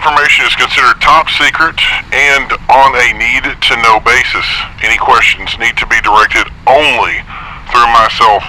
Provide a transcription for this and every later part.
information is considered top secret and on a need-to-know basis. Any questions need to be directed only through myself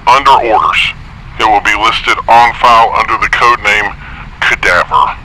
under orders. It will be listed on file under the code name Cadaver.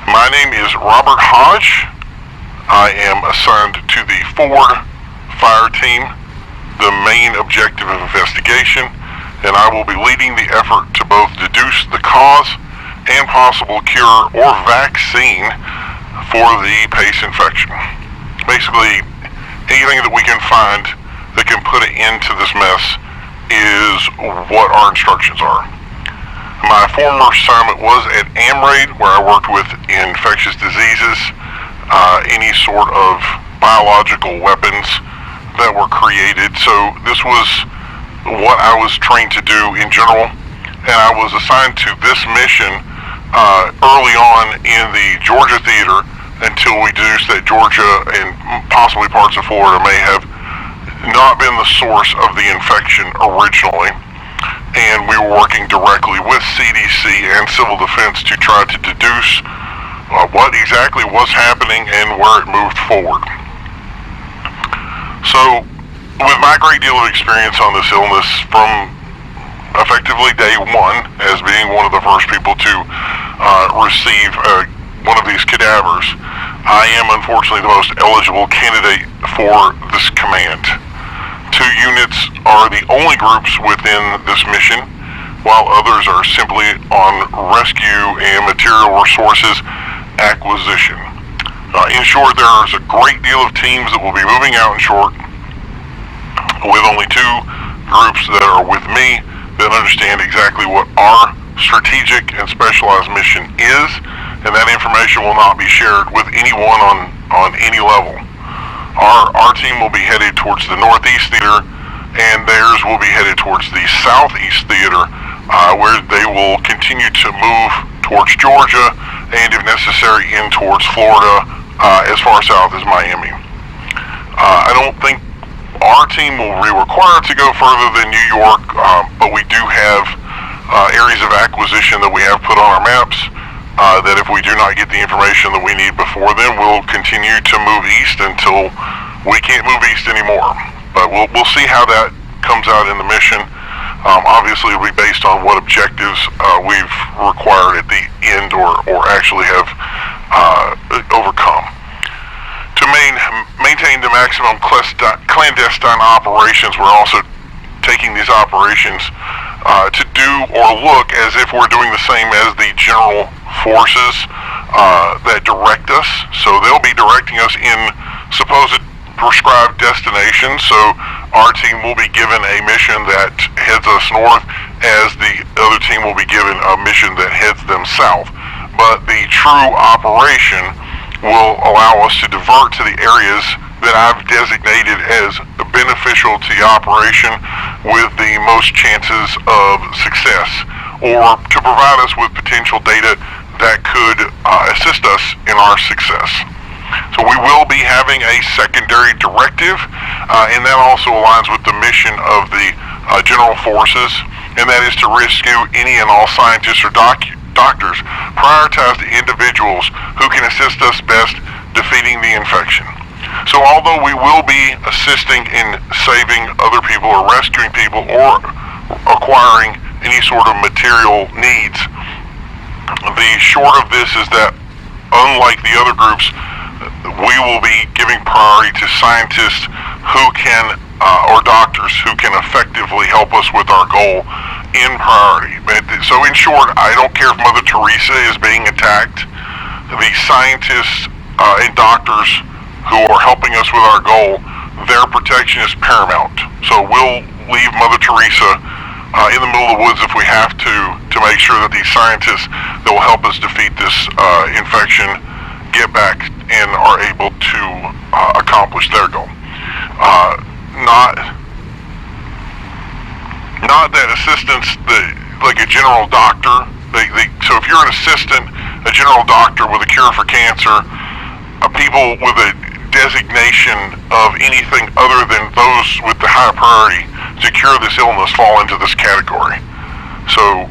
My name is Robert Hodge. I am assigned to the Ford Fire Team, the main objective of investigation, and I will be leading the effort to both deduce the cause and possible cure or vaccine for the PACE infection. Basically, anything that we can find that can put an end to this mess is what our instructions are. My former assignment was at AMRAID, where I worked with infectious diseases, any sort of biological weapons that were created. So this was what I was trained to do in general, and I was assigned to this mission early on in the Georgia theater until we deduced that Georgia and possibly parts of Florida may have not been the source of the infection originally, and we were working directly with CDC and Civil Defense to try to deduce what exactly was happening and where it moved forward. So, with my great deal of experience on this illness from effectively day one, as being one of the first people to receive one of these cadavers, I am unfortunately the most eligible candidate for this command. 2 units are the only groups within this mission, while others are simply on rescue and material resources acquisition. In short, there's a great deal of teams that will be moving out in short, with only 2 groups that are with me that understand exactly what our strategic and specialized mission is, and that information will not be shared with anyone on any level. Our team will be headed towards the Northeast Theater, and theirs will be headed towards the Southeast Theater, where they will continue to move towards Georgia, and if necessary, in towards Florida, as far south as Miami. I don't think our team will be required to go further than New York, but we do have areas of acquisition that we have put on our maps, that if we do not get the information that we need before then, we'll continue to move east until we can't move east anymore. But we'll see how that comes out in the mission. Obviously, it'll be based on what objectives we've required at the end or actually have overcome. To maintain the maximum clandestine operations, we're also taking these operations to do or look as if we're doing the same as the general forces that direct us. So they'll be directing us in supposed prescribed destinations. So our team will be given a mission that heads us north, as the other team will be given a mission that heads them south. But the true operation will allow us to divert to the areas that I've designated as beneficial to the operation with the most chances of success, or to provide us with potential data that could assist us in our success. So we will be having a secondary directive, and that also aligns with the mission of the General Forces, and that is to rescue any and all scientists or doctors, prioritized individuals who can assist us best defeating the infection. So although we will be assisting in saving other people or rescuing people or acquiring any sort of material needs, the short of this is that unlike the other groups, we will be giving priority to scientists who can, or doctors who can effectively help us with our goal in priority. So in short, I don't care if Mother Teresa is being attacked. The scientists and doctors who are helping us with our goal, their protection is paramount. So we'll leave Mother Teresa in the middle of the woods if we have to make sure that these scientists that will help us defeat this infection get back and are able to accomplish their goal. Not that assistance, like a general doctor. So if you're an assistant, a general doctor with a cure for cancer, people with a designation of anything other than those with the high priority to cure this illness fall into this category. So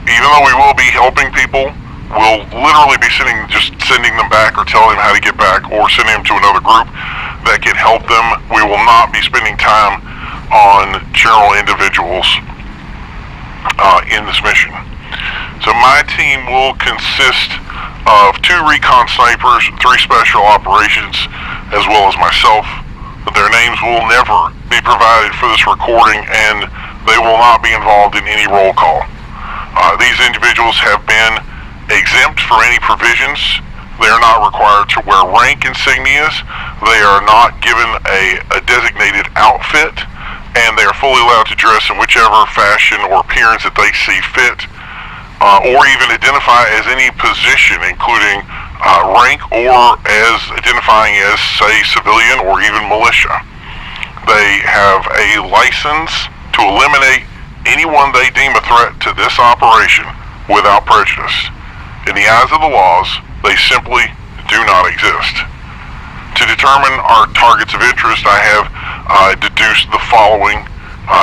even though we will be helping people, we'll literally be sending them back or telling them how to get back or sending them to another group that can help them. We will not be spending time on general individuals in this mission. So my team will consist of 2 recon snipers, 3 special operations, as well as myself. Their names will never be provided for this recording, and they will not be involved in any roll call. These individuals have been exempt for any provisions. They are not required to wear rank insignias. They are not given a designated outfit, and they are fully allowed to dress in whichever fashion or appearance that they see fit, or even identify as any position, including rank or as identifying as, say, civilian or even militia. They have a license to eliminate anyone they deem a threat to this operation without prejudice. In the eyes of the laws, they simply do not exist. To determine our targets of interest, I have deduced the following.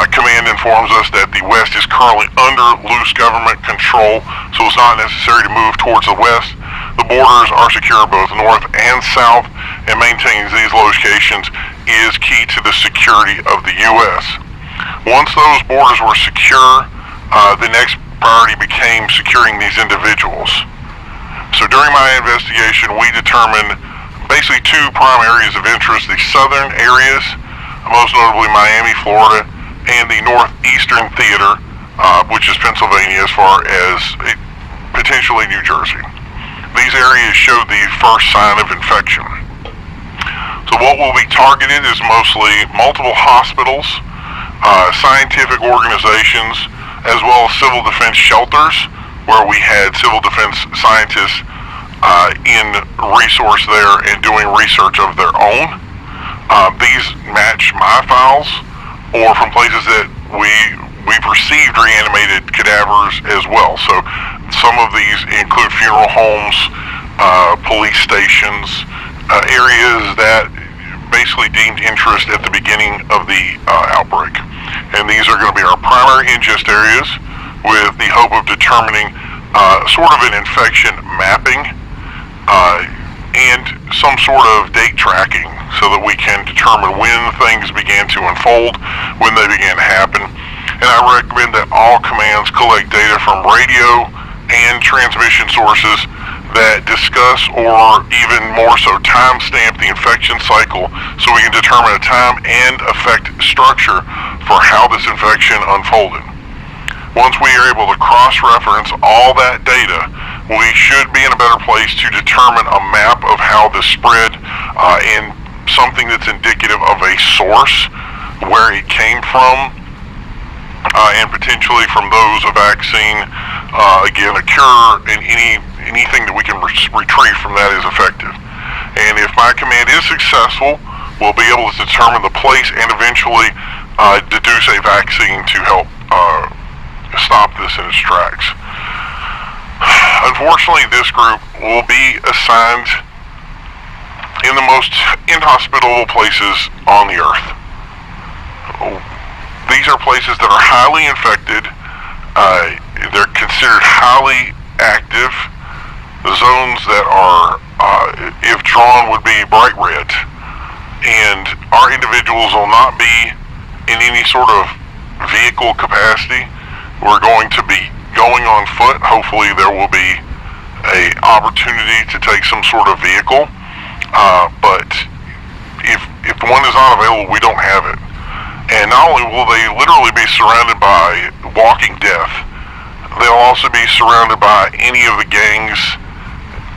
Command informs us that the West is currently under loose government control, so it's not necessary to move towards the West. The borders are secure both north and south, and maintaining these locations is key to the security of the U.S. Once those borders were secure, the next priority became securing these individuals. So during my investigation, we determined basically 2 prime areas of interest: the southern areas, most notably Miami, Florida, and the northeastern theater, which is Pennsylvania, as far as potentially New Jersey. These areas showed the first sign of infection. So what will be targeted is mostly multiple hospitals, scientific organizations, as well as civil defense shelters, where we had civil defense scientists in resource there and doing research of their own. These match my files, or from places that we've received reanimated cadavers as well. So some of these include funeral homes, police stations, areas that basically deemed interest at the beginning of the outbreak. And these are going to be our primary ingest areas, with the hope of determining sort of an infection mapping and some sort of date tracking, so that we can determine when things began to unfold, when they began to happen. And I recommend that all commands collect data from radio and transmission sources that discuss, or even more so, timestamp the infection cycle, so we can determine a time and effect structure for how this infection unfolded. Once we are able to cross-reference all that data, we should be in a better place to determine a map of how this spread, and something that's indicative of a source, where it came from, and potentially from those a vaccine, again a cure, and anything that we can retrieve from that is effective. And if my command is successful, we'll be able to determine the place and eventually deduce a vaccine to help stop this in its tracks. Unfortunately, this group will be assigned in the most inhospitable places on the earth. These are places that are highly infected. They're considered highly active. The zones that are, if drawn, would be bright red. And our individuals will not be in any sort of vehicle capacity. We're going to be going on foot. Hopefully there will be an opportunity to take some sort of vehicle. But if one is not available, we don't have it. And not only will they literally be surrounded by walking death, they'll also be surrounded by any of the gangs,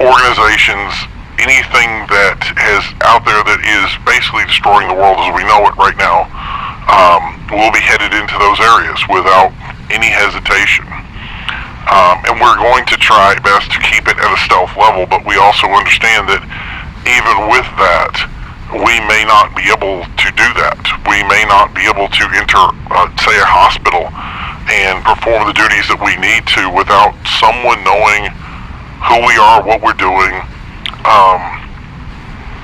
organizations, anything that is out there that is basically destroying the world as we know it right now. Will be headed into those areas without any hesitation. And we're going to try best to keep it at a stealth level, but we also understand that even with that, we may not be able to do that. We may not be able to enter, say, a hospital and perform the duties that we need to without someone knowing who we are, what we're doing,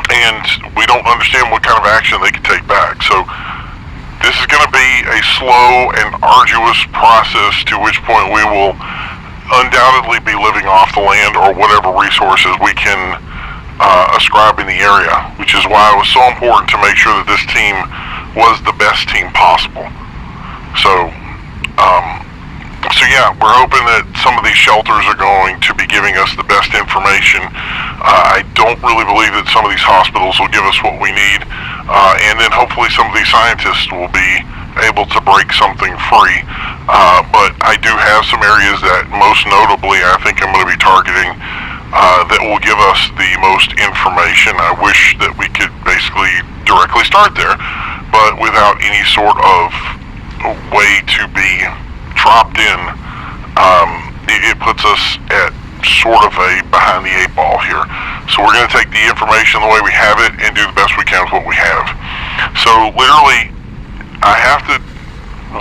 and we don't understand what kind of action they can take back. So this is going to be a slow and arduous process, to which point we will undoubtedly be living off the land or whatever resources we can ascribe in the area, which is why it was so important to make sure that this team was the best team possible. So yeah, we're hoping that some of these shelters are going to be giving us the best information. I don't really believe that some of these hospitals will give us what we need, and then hopefully some of these scientists will be able to break something free. But I do have some areas that most notably I think I'm going to be targeting that will give us the most information. I wish that we could basically directly start there, but without any sort of way to be dropped in, it puts us at sort of a behind the eight ball here. So we're going to take the information the way we have it and do the best we can with what we have. So literally, I have to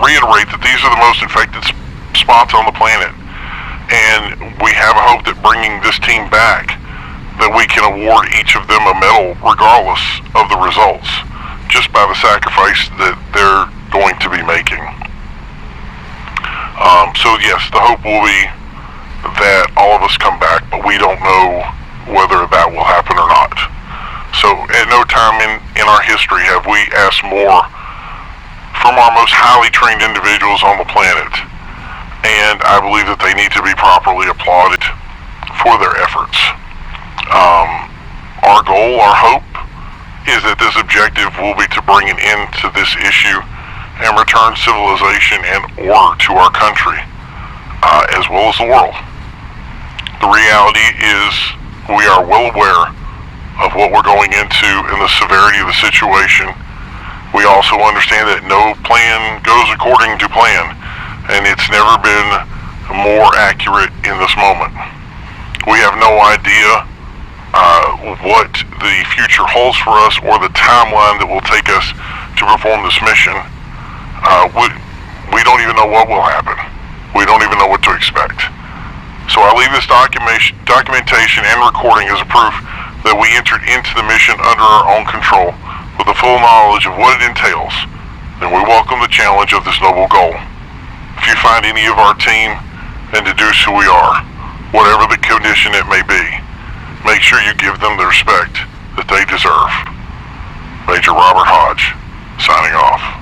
reiterate that these are the most infected spots on the planet, and we have a hope that bringing this team back, that we can award each of them a medal regardless of the results, just by the sacrifice that they're going to be making. So yes, the hope will be that all of us come back, but we don't know whether that will happen or not. So at no time in our history have we asked more from our most highly trained individuals on the planet, and I believe that they need to be properly applauded for their efforts. Our goal, our hope, is that this objective will be to bring an end to this issue and return civilization and order to our country, as well as the world. The reality is we are well aware of what we're going into and the severity of the situation. We also understand that no plan goes according to plan, and it's never been more accurate in this moment. We have no idea what the future holds for us or the timeline that will take us to perform this mission. We don't even know what will happen. We don't even know what to expect. So I leave this documentation and recording as a proof that we entered into the mission under our own control with the full knowledge of what it entails, and we welcome the challenge of this noble goal. If you find any of our team, then deduce who we are, whatever the condition it may be. Make sure you give them the respect that they deserve. Major Robert Hodge, signing off.